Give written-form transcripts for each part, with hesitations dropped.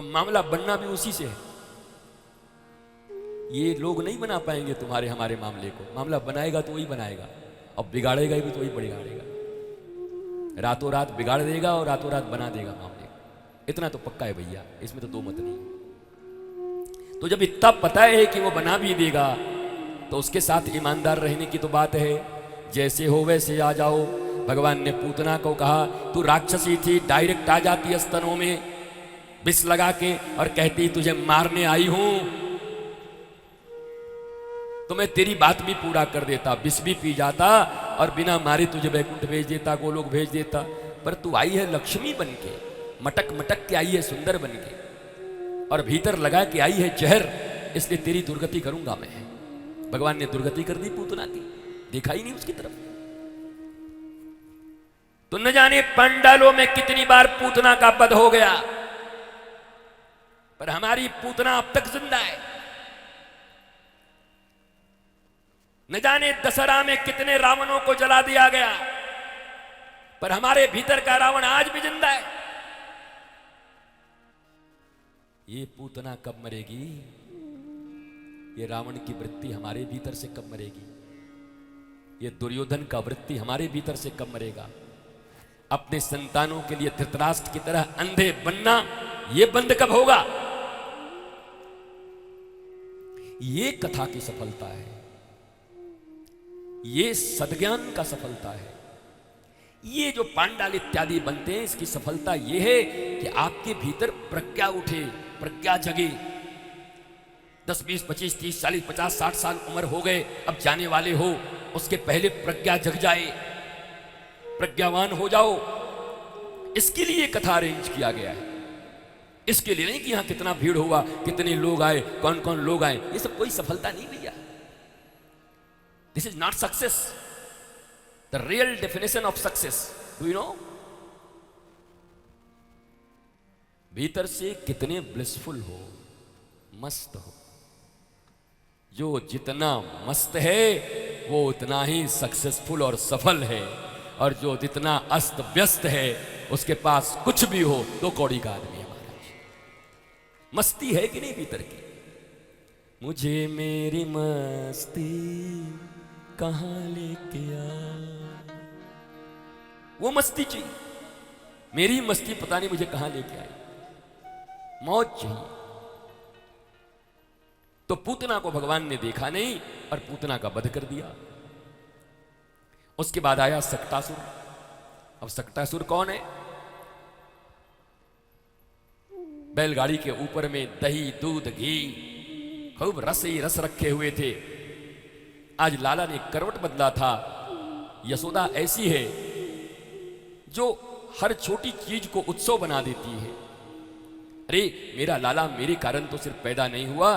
मामला बनना भी उसी से है। ये लोग नहीं बना पाएंगे तुम्हारे हमारे मामले को। मामला बनाएगा तो वही बनाएगा, और बिगाड़ेगा भी तो वही बिगाड़ेगा। रातों रात बिगाड़ देगा और रातों रात बना देगा मामले को, इतना तो पक्का है भैया, इसमें तो दो मत नहीं। तो जब इतना पता है कि वो बना भी देगा तो उसके साथ ईमानदार रहने की तो बात है। जैसे हो वैसे आ जाओ। भगवान ने पूतना को कहा तू राक्षसी थी, डायरेक्ट आ जाती स्तनों में विष लगा के और कहती तुझे मारने आई हूं, तो मैं तेरी बात भी पूरा कर देता, विष भी पी जाता और बिना मारे तुझे वैकुंठ भेज देता, गोलोक भेज देता। पर तू आई है लक्ष्मी बन के, मटक मटक के आई है सुंदर बन के, और भीतर लगा के आई है जहर, इसलिए तेरी दुर्गति करूंगा मैं। भगवान ने दुर्गति कर दी पूतना की, देखा ही नहीं उसकी तरफ। तो न जाने पंडालों में कितनी बार पूतना का वध हो गया, पर हमारी पूतना अब तक जिंदा है। न जाने दशहरा में कितने रावणों को जला दिया गया, पर हमारे भीतर का रावण आज भी जिंदा है। ये पूतना कब मरेगी? ये रावण की वृत्ति हमारे भीतर से कब मरेगी? ये दुर्योधन का वृत्ति हमारे भीतर से कब मरेगा? अपने संतानों के लिए धृतराष्ट्र की तरह अंधे बनना, ये बंद कब होगा? ये कथा की सफलता है, ये सद्ज्ञान का सफलता है। ये जो पांडाल इत्यादि बनते हैं, इसकी सफलता ये है कि आपके भीतर प्रज्ञा उठे, प्रज्ञा जगे। 10, 20, 25, 30, 40, 50, 60 साल उम्र हो गए, अब जाने वाले हो, उसके पहले प्रज्ञा जग जाए, प्रज्ञावान हो जाओ। इसके लिए कथा अरेंज किया गया है। इसके लिए नहीं कि यहां कितना भीड़ हुआ, कितने लोग आए, कौन कौन लोग आए, ये सब कोई सफलता नहीं भैया। This is not success. The real definition of success, do you know? भीतर से कितने ब्लिसफुल हो, मस्त हो। जो जितना मस्त है वो उतना ही सक्सेसफुल और सफल है, और जो जितना अस्त व्यस्त है उसके पास कुछ भी हो तो कौड़ी का आदमी है महाराज। मस्ती है कि नहीं भीतर की? मुझे मेरी मस्ती कहां लेके आ, वो मस्ती चाहिए। मेरी मस्ती पता नहीं मुझे कहां लेके आई, मौज चाहिए। तो पूतना को भगवान ने देखा नहीं और पूतना का वध कर दिया। उसके बाद आया सक्टासुर। अब सक्टासुर कौन है? बैलगाड़ी के ऊपर में दही, दूध, घी, खूब रस ही रस रखे हुए थे। आज लाला ने करवट बदला था। यशोदा ऐसी है जो हर छोटी चीज को उत्सव बना देती है। अरे मेरा लाला मेरे कारण तो सिर्फ पैदा नहीं हुआ,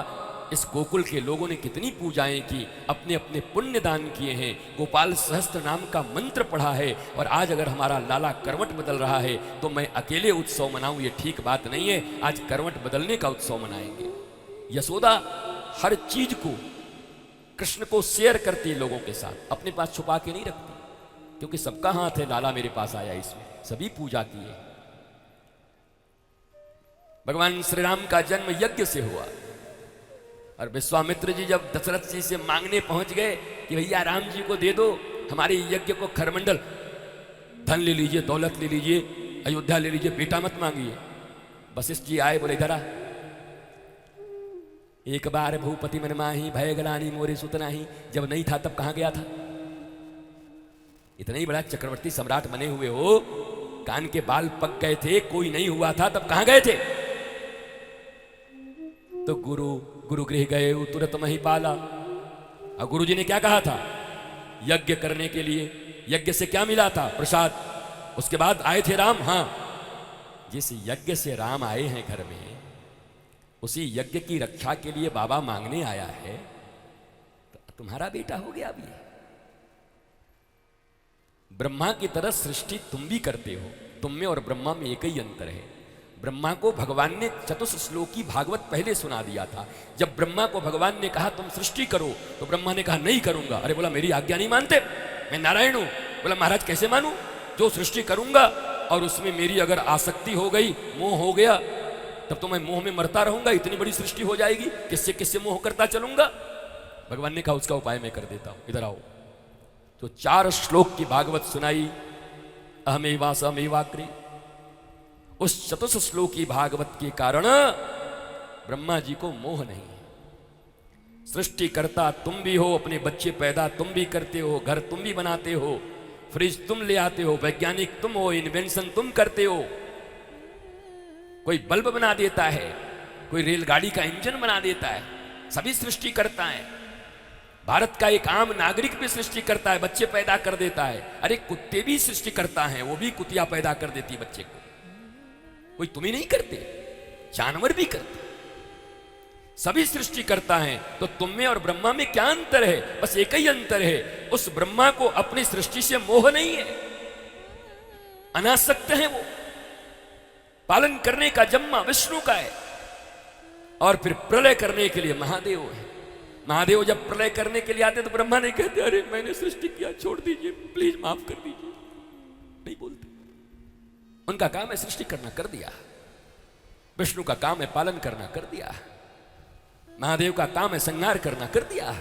इस गोकुल के लोगों ने कितनी पूजाएं की, अपने अपने पुण्य दान किए हैं, गोपाल सहस्त्र नाम का मंत्र पढ़ा है, और आज अगर हमारा लाला करवट बदल रहा है तो मैं अकेले उत्सव मनाऊं, ये ठीक बात नहीं है। आज करवट बदलने का उत्सव मनाएंगे। यशोदा हर चीज को, कृष्ण को शेयर करती है लोगों के साथ, अपने पास छुपा के नहीं रखती, क्योंकि सबका हाथ है, लाला मेरे पास आया, इसमें सभी पूजा की है। भगवान श्री राम का जन्म यज्ञ से हुआ, और विश्वामित्र जी जब दशरथ जी से मांगने पहुंच गए कि भैया राम जी को दे दो हमारे यज्ञ को खरमंडल, धन ले लीजिए, दौलत ले लीजिए, अयोध्या ले लीजिए, बेटा मत मांगिए। वशिष्ठ जी आए, बोले इधर आ, एक बार भूपति मन माही भय गलानी मोरे सुत नाही। जब नहीं था तब कहां गया था? इतना ही बड़ा चक्रवर्ती सम्राट बने हुए हो, कान के बाल पक गए थे, कोई नहीं हुआ था, तब कहां गए थे? तो गुरु गृह गए तुरंत मही पाला। और गुरु जी ने क्या कहा था? यज्ञ करने के लिए। यज्ञ से क्या मिला था? प्रसाद। उसके बाद आए थे राम। हां, जिस यज्ञ से राम आए हैं घर में, उसी यज्ञ की रक्षा के लिए बाबा मांगने आया है, तो तुम्हारा बेटा हो गया अभी। ब्रह्मा की तरह सृष्टि तुम भी करते हो, तुम में और ब्रह्मा में एक ही अंतर है। ब्रह्मा को भगवान ने चतुश्लोकी भागवत पहले सुना दिया था। जब ब्रह्मा को भगवान ने कहा तुम सृष्टि करो, तो ब्रह्मा ने कहा नहीं करूंगा। अरे बोला मेरी आज्ञा नहीं मानते, मैं नारायण हूं। बोला महाराज कैसे मानूं? जो सृष्टि करूंगा और उसमें मेरी अगर आसक्ति हो गई, मोह हो गया, तब तो मैं मोह में मरता रहूंगा, इतनी बड़ी सृष्टि हो जाएगी, किससे किससे मोह करता चलूंगा। भगवान ने कहा उसका उपाय मैं कर देता हूं, इधर आओ। तो 4 श्लोक की भागवत सुनाई, अहमेवासमेवाग्रे। उस चतुर्थ श्लोकी भागवत के कारण ब्रह्मा जी को मोह नहीं। सृष्टिकर्ता तुम भी हो, अपने बच्चे पैदा तुम भी करते हो, घर तुम भी बनाते हो, फ्रिज तुम ले आते हो, वैज्ञानिक तुम हो, इन्वेंशन तुम करते हो। कोई बल्ब बना देता है, कोई रेलगाड़ी का इंजन बना देता है, सभी सृष्टि करता है। भारत का एक आम नागरिक भी सृष्टि करता है, बच्चे पैदा कर देता है। अरे कुत्ते भी सृष्टि करता है, वो भी कुतिया पैदा कर देती बच्चे को। कोई तुम ही नहीं करते, जानवर भी करते, सभी सृष्टि करता है। तो तुम में और ब्रह्मा में क्या अंतर है? बस एक ही अंतर है, उस ब्रह्मा को अपनी सृष्टि से मोह नहीं है, अनासक्त है वो। पालन करने का जम्मा विष्णु का है और फिर प्रलय करने के लिए महादेव है। महादेव जब प्रलय करने के लिए आते तो ब्रह्मा नहीं कहते अरे मैंने सृष्टि किया, छोड़ दीजिए, प्लीज माफ कर दीजिए, नहीं बोलते। उनका काम है सृष्टि करना, कर दिया। विष्णु का काम है पालन करना, कर दिया। महादेव का काम है संहार करना, कर दिया।